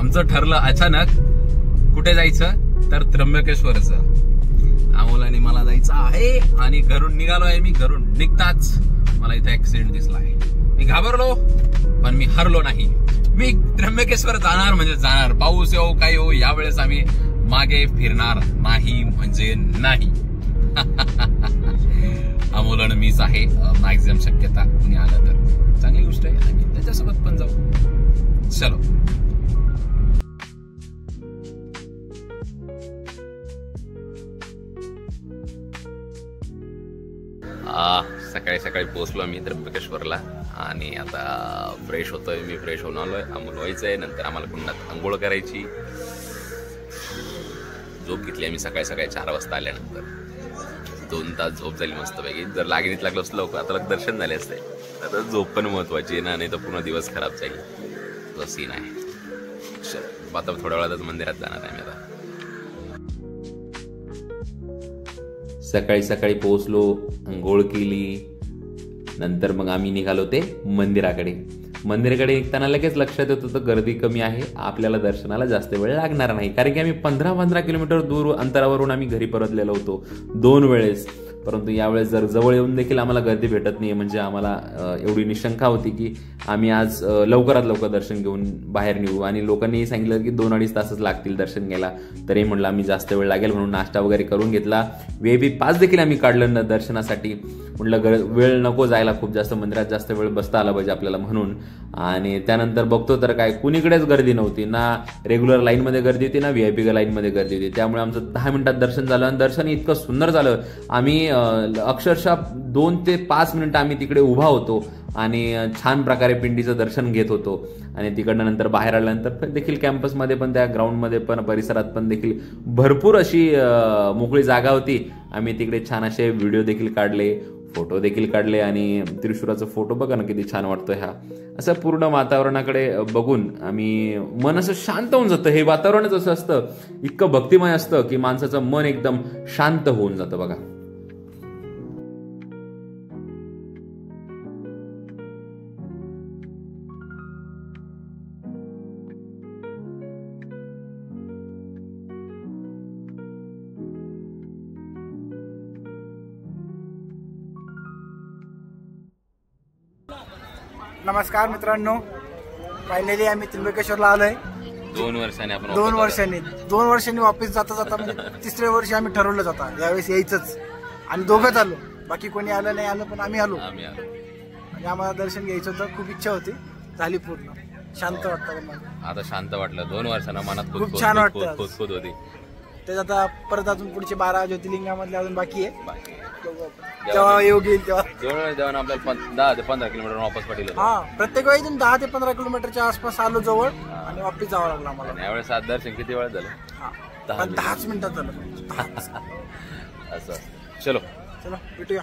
आमचं ठरलं अचानक कुठे जायचं तर त्र्यंबकेश्वरचं। अमोलाने मला जायचं आहे आणि घरून निघालो आहे मी। घरून निघताच मला इथे ऍक्सिडेंट दिसला आहे। मी घाबरलो पण मी हरलो नाही। मी त्र्यंबकेश्वर जाणार म्हणजे जाणार, पाऊस येऊ काही हो, यावेळेस आम्ही मागे फिरणार नाही म्हणजे नाही। अमोलन मीच आहे, मॅक्झिमम शक्यता कुणी आलं तर चांगली गोष्ट आहे आणि त्याच्यासोबत पण जाऊ। चलो सकाळी सकाळी पोहोचलो मी त्र्यंबकेश्वरला आणि आता फ्रेश होतोय मी। फ्रेश होऊन आलोय, आंघोळ व्हायचंय, नंतर आम्हाला कुंडात आंघोळ करायची। झोप घेतली आम्ही सकाळी सकाळी 4 वाजता आल्यानंतर। 2 तास झोप झाली मस्तपैकी। जर लागणीत लागलं असलं लवकर आता दर्शन झाले असते, आता झोप पण महत्वाची आहे ना, नाही तर पूर्ण दिवस खराब जाईल। तो सीन आहे। आता थोड्या वेळातच मंदिरात जाणार आहे मी आता। सकाळी सकाळी पोहोचलो, अंघोळ केली, नंतर मग आम्ही निघालो ते मंदिराकडे। मंदिराकडे निघताना लगेच लक्षात येत होतं गर्दी कमी आहे, आपल्याला दर्शनाला जास्त वेळ लागणार नाही, कारण की आम्ही 15 किलोमीटर दूर अंतरावरून आम्ही घरी परतलेलो होतो 2 वेळेस। परंतु यावेळेस जर जवळ येऊन देखील आम्हाला गर्दी भेटत नाही, म्हणजे आम्हाला एवढी निशंका होती की आम्ही आज लवकरात लवकर दर्शन घेऊन बाहेर निघू। आणि लोकांनी सांगितलं की 2-2.5 तासच लागतील दर्शन घ्यायला, तरी म्हणलं आम्ही जास्त वेळ लागेल म्हणून नाश्ता वगैरे करून घेतला। VIP पास देखील आम्ही काढलं दर्शनासाठी, म्हटलं वेळ नको जायला खूप जास्त, मंदिरात जास्त वेळ बसता आला पाहिजे आपल्याला म्हणून। आणि त्यानंतर बघतो तर काय कुणीकडेच गर्दी नव्हती, ना रेग्युलर लाईनमध्ये गर्दी होती, ना VIP लाईनमध्ये गर्दी होती। त्यामुळे आमचं 10 मिनिटात दर्शन झालं आणि दर्शन इतकं सुंदर झालं। आम्ही अक्षरशः 2 ते 5 मिनिटं आम्ही तिकडे उभा होतो आणि छान प्रकारे पिंडीचं दर्शन घेत होतो। आणि तिकडनं नंतर बाहेर आल्यानंतर देखील कॅम्पसमध्ये पण त्या ग्राउंडमध्ये पण परिसरात पण देखील भरपूर अशी मोकळी जागा होती। आम्ही तिकडे छान असे व्हिडिओ देखील काढले, फोटो देखील काढले आणि त्रिशूराचा फोटो बघा ना किती छान वाटतोय हा। असं पूर्ण वातावरणाकडे बघून आम्ही मन असं शांत होऊन जातं। हे वातावरणच असं असतं, इतकं भक्तिमय असतं की माणसाचं मन एकदम शांत होऊन जातं बघा। नमस्कार मित्रांनो, फायनली आम्ही त्र्यंबकेश्वरला आलोय। 2 वर्षांनी आपण 2 वर्षांनी वापस जाता जाता म्हणजे 3ऱ्या वर्षी आम्ही ठरवलं जाता यावेळेस यायचंच, आणि दोघंच आलो, बाकी कोणी आलं नाही आलं, पण आम्ही आलो आणि आम्हाला दर्शन घ्यायचं होतं, खूप इच्छा होती, झाली पूर्ण। शांत वाटतं आता, शांत वाटलं। 2 वर्षांना मनात खूप छान वाटतं होती। त्याच्यात आता परत अजून पुढचे 12 ज्योतिर्लिंगामधले अजून बाकी आहे, जेव्हा योग येईल तेव्हा जेव्हा आपल्याला 10 ते 15 किलोमीटर वापस पडेल। हा, प्रत्येक वेळी 10 ते 15 किलोमीटरच्या आसपास आलो जवळ आणि वापस जावं लागलं आम्हाला। यावेळेस दर्शन किती वेळ झालं? 10 मिनिटात झालं। असं चलो भेटूया।